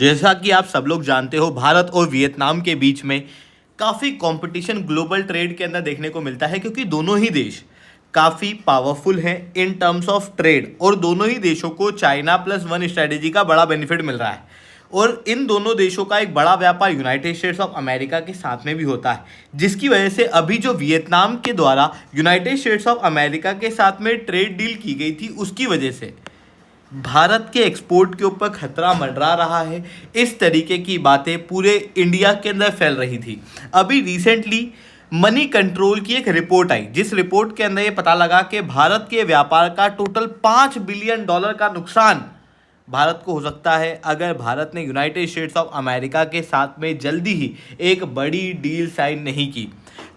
जैसा कि आप सब लोग जानते हो, भारत और वियतनाम के बीच में काफ़ी कंपटीशन ग्लोबल ट्रेड के अंदर देखने को मिलता है, क्योंकि दोनों ही देश काफ़ी पावरफुल हैं इन टर्म्स ऑफ ट्रेड और दोनों ही देशों को चाइना प्लस वन स्ट्रैटेजी का बड़ा बेनिफिट मिल रहा है। और इन दोनों देशों का एक बड़ा व्यापार यूनाइटेड स्टेट्स ऑफ अमेरिका के साथ में भी होता है, जिसकी वजह से अभी जो वियतनाम के द्वारा यूनाइटेड स्टेट्स ऑफ अमेरिका के साथ में ट्रेड डील की गई थी, उसकी वजह से भारत के एक्सपोर्ट के ऊपर खतरा मंडरा रहा है। इस तरीके की बातें पूरे इंडिया के अंदर फैल रही थी। अभी रिसेंटली मनी कंट्रोल की एक रिपोर्ट आई, जिस रिपोर्ट के अंदर ये पता लगा कि भारत के व्यापार का टोटल $5 बिलियन का नुकसान भारत को हो सकता है, अगर भारत ने यूनाइटेड स्टेट्स ऑफ अमेरिका के साथ में जल्दी ही एक बड़ी डील साइन नहीं की।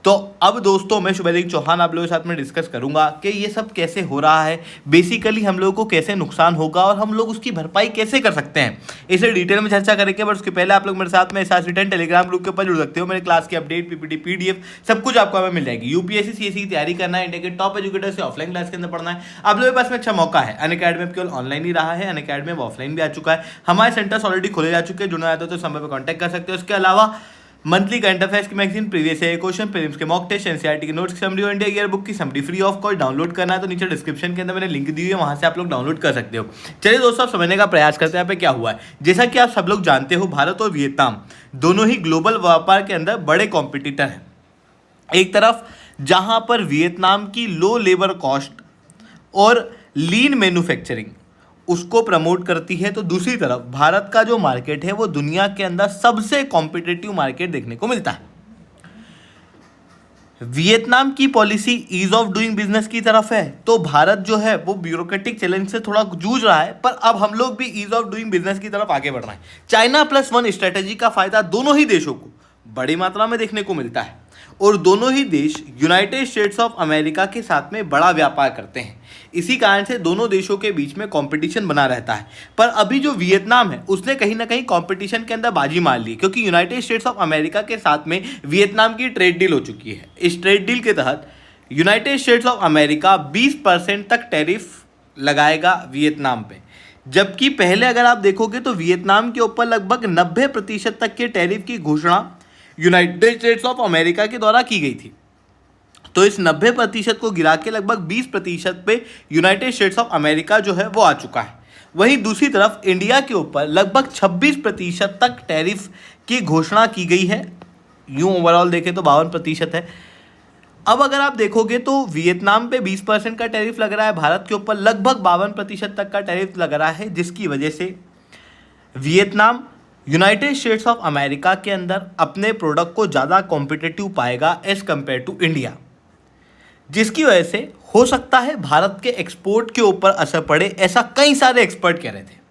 तो अब दोस्तों, मैं शुभदीप चौहान आप लोगों के साथ में डिस्कस करूंगा कि ये सब कैसे हो रहा है, बेसिकली हम लोगों को कैसे नुकसान होगा और हम लोग उसकी भरपाई कैसे कर सकते हैं, इसे डिटेल में चर्चा करेंगे। बट उसके पहले आप लोग मेरे साथ में एसआरसी10 टेलीग्राम ग्रुप के ऊपर जुड़ सकते हो। मेरे क्लास की अपडेट, पीपीटी, पीडीएफ सब कुछ आपको हमें मिल जाएगी। यूपीएससी सीएससी की तैयारी करना है, इंडिया के टॉप एजुकेटर से ऑफलाइन क्लास के अंदर पढ़ना है, आप लोगों के पास में अच्छा मौका है। अनअकैडमी केवल ऑनलाइन ही रहा है, अनअकैडमी ऑफलाइन भी आ चुका है। हमारे सेंटर्स ऑलरेडी खोले जा चुके हैं, जुड़ना चाहते हो तो समय पर कॉन्टैक्ट कर सकते हो। उसके अलावा मंथली करंट अफेयर्स की magazine, previous year question, prelims के मॉक टेस्ट, एनसीईआरटी के नोट्स की समरी और इंडिया ईयर बुक की summary free of cost download करना है तो नीचे डिस्क्रिप्शन के अंदर मैंने लिंक दी हुई है, वहां से आप लोग डाउनलोड कर सकते हो। चलिए दोस्तों, आप समझने का प्रयास करते हैं यहाँ पे क्या हुआ है। जैसा कि आप सब लोग जानते हो, भारत और वियतनाम दोनों ही ग्लोबल व्यापार के अंदर बड़े कॉम्पिटिटर हैं। एक तरफ जहां पर वियतनाम की लो लेबर कॉस्ट और लीन मैन्युफैक्चरिंग उसको प्रमोट करती है, तो दूसरी तरफ भारत का जो मार्केट है वो दुनिया के अंदर सबसे कॉम्पिटिटिव मार्केट देखने को मिलता है। वियतनाम की policy ease of doing business की तरफ है, तो भारत जो है वो ब्यूरोक्रेटिक चैलेंज से थोड़ा जूझ रहा है, पर अब हम लोग भी ईज ऑफ डूइंग बिजनेस की तरफ आगे बढ़ रहे हैं। चाइना प्लस वन स्ट्रेटेजी का फायदा दोनों ही देशों को बड़ी मात्रा में देखने को मिलता है और दोनों ही देश यूनाइटेड स्टेट्स ऑफ अमेरिका के साथ में बड़ा व्यापार करते हैं। इसी कारण से दोनों देशों के बीच में कंपटीशन बना रहता है। पर अभी जो वियतनाम है उसने कहीं ना कहीं कंपटीशन के अंदर बाजी मार ली, क्योंकि यूनाइटेड स्टेट्स ऑफ अमेरिका के साथ में वियतनाम की ट्रेड डील हो चुकी है। इस ट्रेड डील के तहत यूनाइटेड स्टेट्स ऑफ अमेरिका 20% तक टैरिफ लगाएगा वियतनाम पे, जबकि पहले अगर आप देखोगे तो वियतनाम के ऊपर लगभग 90% तक के टैरिफ की घोषणा यूनाइटेड स्टेट्स ऑफ अमेरिका के द्वारा की गई थी। तो इस 90% को गिरा के लगभग 20% पे यूनाइटेड स्टेट्स ऑफ अमेरिका जो है वो आ चुका है। वहीं दूसरी तरफ इंडिया के ऊपर लगभग 26% तक टैरिफ की घोषणा की गई है। यूं ओवरऑल देखें तो 52% है। अब अगर आप देखोगे तो वियतनाम पे 20% का टैरिफ लग रहा है, भारत के ऊपर लगभग 52% तक का टैरिफ लग रहा है, जिसकी वजह से Vietnam United States of America के अंदर अपने प्रोडक्ट को ज़्यादा कॉम्पिटिटिव पाएगा एज कंपेयर टू इंडिया, जिसकी वजह से हो सकता है भारत के एक्सपोर्ट के ऊपर असर पड़े, ऐसा कई सारे एक्सपर्ट कह रहे थे।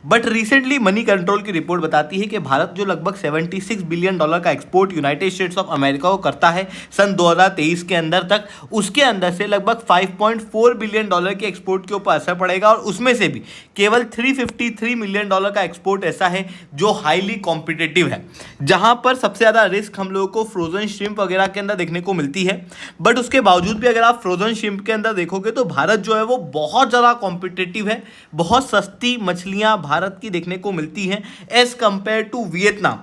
बट रिसेंटली मनी कंट्रोल की रिपोर्ट बताती है कि भारत जो लगभग $76 बिलियन का export United States of America को करता है सन 2023 के अंदर तक, उसके अंदर से लगभग $5.4 बिलियन के एक्सपोर्ट के ऊपर असर पड़ेगा और उसमें से भी केवल $353 मिलियन का एक्सपोर्ट ऐसा है जो हाईली कॉम्पिटिटिव है, जहां पर सबसे ज़्यादा रिस्क हम लोगों को फ्रोजन श्रिम्प वगैरह के अंदर देखने को मिलती है। बट उसके बावजूद भी अगर आप फ्रोजन श्रिम्प के अंदर देखोगे तो भारत जो है वो बहुत ज़्यादा कॉम्पिटिटिव है, बहुत सस्ती मछलियाँ भारत की देखने को मिलती हैं एज कंपेयर टू वियतनाम,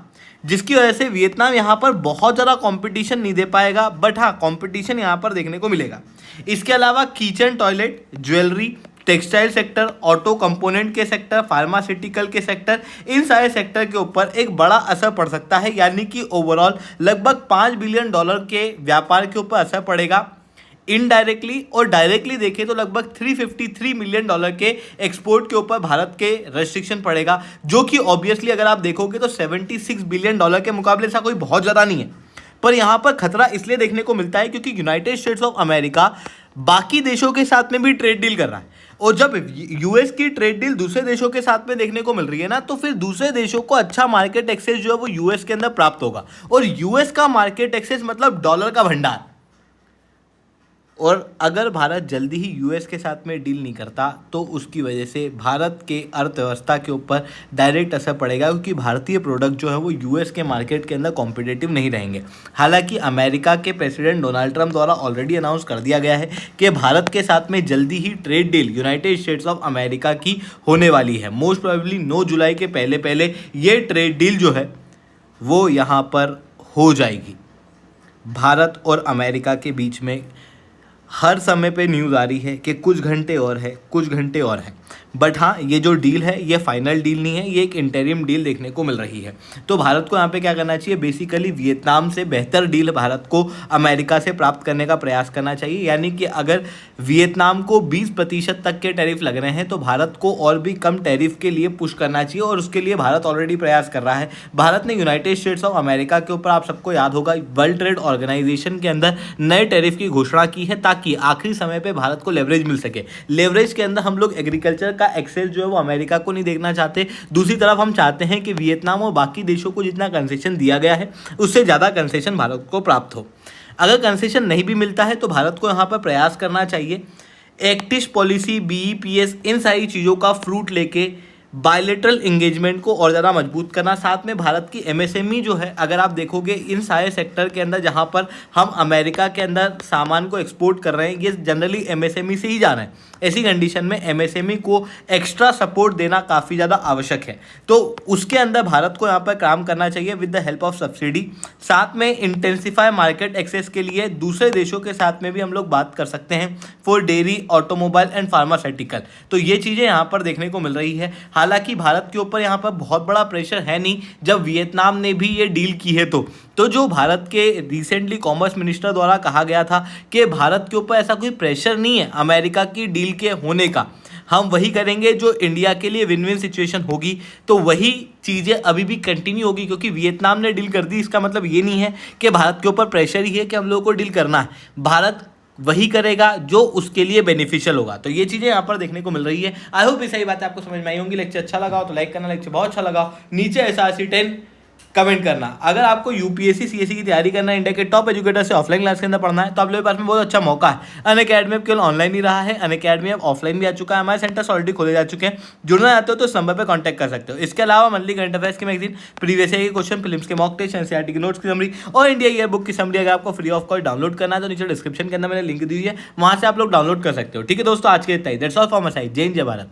जिसकी वजह से वियतनाम यहां पर बहुत ज़्यादा कंपटीशन नहीं दे पाएगा। बट हाँ, कंपटीशन यहां पर देखने को मिलेगा। इसके अलावा kitchen, toilet, jewellery, textile sector, auto component के सेक्टर, फार्मास्यूटिकल के सेक्टर, इन सारे सेक्टर के ऊपर एक बड़ा असर पड़ सकता है, यानी कि ओवरऑल लगभग $5 बिलियन के व्यापार के ऊपर असर पड़ेगा इनडायरेक्टली। और डायरेक्टली देखें तो लगभग $353 मिलियन के एक्सपोर्ट के ऊपर भारत के रेस्ट्रिक्शन पड़ेगा, जो कि ऑब्वियसली अगर आप देखोगे तो $76 बिलियन के मुकाबले ऐसा कोई बहुत ज़्यादा नहीं है। पर यहाँ पर खतरा इसलिए देखने को मिलता है क्योंकि यूनाइटेड स्टेट्स ऑफ अमेरिका बाकी देशों के साथ में भी ट्रेड डील कर रहा है, और जब यूएस की ट्रेड डील दूसरे देशों के साथ में देखने को मिल रही है ना, तो फिर दूसरे देशों को अच्छा मार्केट एक्सेस जो है वो यूएस के अंदर प्राप्त होगा। और यूएस का मार्केट एक्सेस मतलब डॉलर का भंडार। और अगर भारत जल्दी ही यूएस के साथ में डील नहीं करता तो उसकी वजह से भारत के अर्थव्यवस्था के ऊपर डायरेक्ट असर पड़ेगा, क्योंकि भारतीय प्रोडक्ट जो है वो यूएस के मार्केट के अंदर कॉम्पिटिटिव नहीं रहेंगे। हालांकि अमेरिका के प्रेसिडेंट डोनाल्ड ट्रंप द्वारा ऑलरेडी अनाउंस कर दिया गया है कि भारत के साथ में जल्दी ही trade deal United States of America की होने वाली है। मोस्ट प्रोबेबली 9 जुलाई के पहले पहले ये ट्रेड डील जो है वो यहाँ पर हो जाएगी। भारत और अमेरिका के बीच में हर समय पे न्यूज़ आ रही है कि कुछ घंटे और है, कुछ घंटे और है, बट हाँ ये जो डील है ये फाइनल डील नहीं है, ये एक इंटरिम डील देखने को मिल रही है। तो भारत को यहाँ पे क्या करना चाहिए, बेसिकली वियतनाम से बेहतर डील भारत को अमेरिका से प्राप्त करने का प्रयास करना चाहिए। यानी कि अगर वियतनाम को 20% तक के टैरिफ लग रहे हैं तो भारत को और भी कम टैरिफ के लिए पुश करना चाहिए, और उसके लिए भारत ऑलरेडी प्रयास कर रहा है। भारत ने यूनाइटेड स्टेट्स ऑफ अमेरिका के ऊपर, आप सबको याद होगा, वर्ल्ड ट्रेड ऑर्गेनाइजेशन के अंदर नए टैरिफ की घोषणा की है ताकि आखिरी समय पे भारत को लेवरेज मिल सके। लेवरेज के अंदर हम लोग एग्रीकल्चर का एक्सेस जो है वो अमेरिका को नहीं देखना चाहते। दूसरी तरफ हम चाहते हैं कि वियतनाम और बाकी देशों को जितना कंसेशन दिया गया है उससे ज़्यादा कंसेशन भारत को प्राप्त हो। अगर कंसेशन नहीं भी मिलता है तो भारत को यहाँ पर प्रयास करना चाहिए एक्टिश पॉलिसी, बीईपीएस, इन सारी चीज़ों का फ्रूट लेके बायलेटरल इंगेजमेंट को और ज़्यादा मजबूत करना। साथ में भारत की एमएसएमई जो है, अगर आप देखोगे इन सारे सेक्टर के अंदर जहाँ पर हम अमेरिका के अंदर सामान को एक्सपोर्ट कर रहे हैं, ये जनरली एमएसएमई से ही जा रहे हैं। ऐसी कंडीशन में एमएसएमई को एक्स्ट्रा सपोर्ट देना काफ़ी ज़्यादा आवश्यक है, तो उसके अंदर भारत को यहाँ पर काम करना चाहिए with the help of subsidy. साथ में इंटेंसिफाई मार्केट एक्सेस के लिए दूसरे देशों के साथ में भी हम लोग बात कर सकते हैं for dairy, automobile and pharmaceutical. तो ये चीज़ें यहाँ पर देखने को मिल रही है। हालांकि भारत के ऊपर यहाँ पर बहुत बड़ा प्रेशर है नहीं, जब वियतनाम ने भी ये डील की है तो जो भारत के रिसेंटली कॉमर्स मिनिस्टर द्वारा कहा गया था कि भारत के ऊपर ऐसा कोई प्रेशर नहीं है अमेरिका की डील के होने का, हम वही करेंगे जो इंडिया के लिए विन विन सिचुएशन होगी, तो वही चीज़ें अभी भी कंटिन्यू होगी। क्योंकि वियतनाम ने डील कर दी, इसका मतलब ये नहीं है कि भारत के ऊपर प्रेशर ही है कि हम लोगों को डील करना है। भारत वही करेगा जो उसके लिए बेनिफिशियल होगा। तो ये चीज़ें यहाँ पर देखने को मिल रही है। आई होप ये सही बात है आपको समझ में आई होंगी। लेक्चर अच्छा लगा हो तो लाइक करना, लेक्चर बहुत अच्छा लगा हो नीचे SRC10 कमेंट करना। अगर आपको यूपीएससी सीएससी की तैयारी करना है, इंडिया के टॉप एजुकेटर से ऑफलाइन क्लास के अंदर पढ़ना है, तो आप लोगों के पास में बहुत अच्छा मौका है। अनअकैडमी अब केवल ऑनलाइन ही रहा है, अनअकैडमी अब ऑफलाइन भी आ चुका है। हमारे सेंटर्स ऑलरेडी खोले जा चुके हैं। जुड़ना चाहते हो तो इस नंबर पर कॉन्टैक्ट कर सकते हो। इसके अलावा मंथली करंट अफेयर्स की मैगजीन, प्रीवियस ईयर के क्वेश्चन, फिल्म्स के मॉक टेस्ट, एनसीईआरटी की नोट्स की समरी और इंडिया ईयर बुक की समरी अगर आपको फ्री ऑफ कॉस्ट डाउनलोड करना है तो नीचे डिस्क्रिप्शन के अंदर मैंने लिंक दी हुई है, वहां से आप लोग डाउनलोड कर सकते हो। ठीक है दोस्तों, आज के इतना ही। That's all from my side. जय हिंद, जय भारत।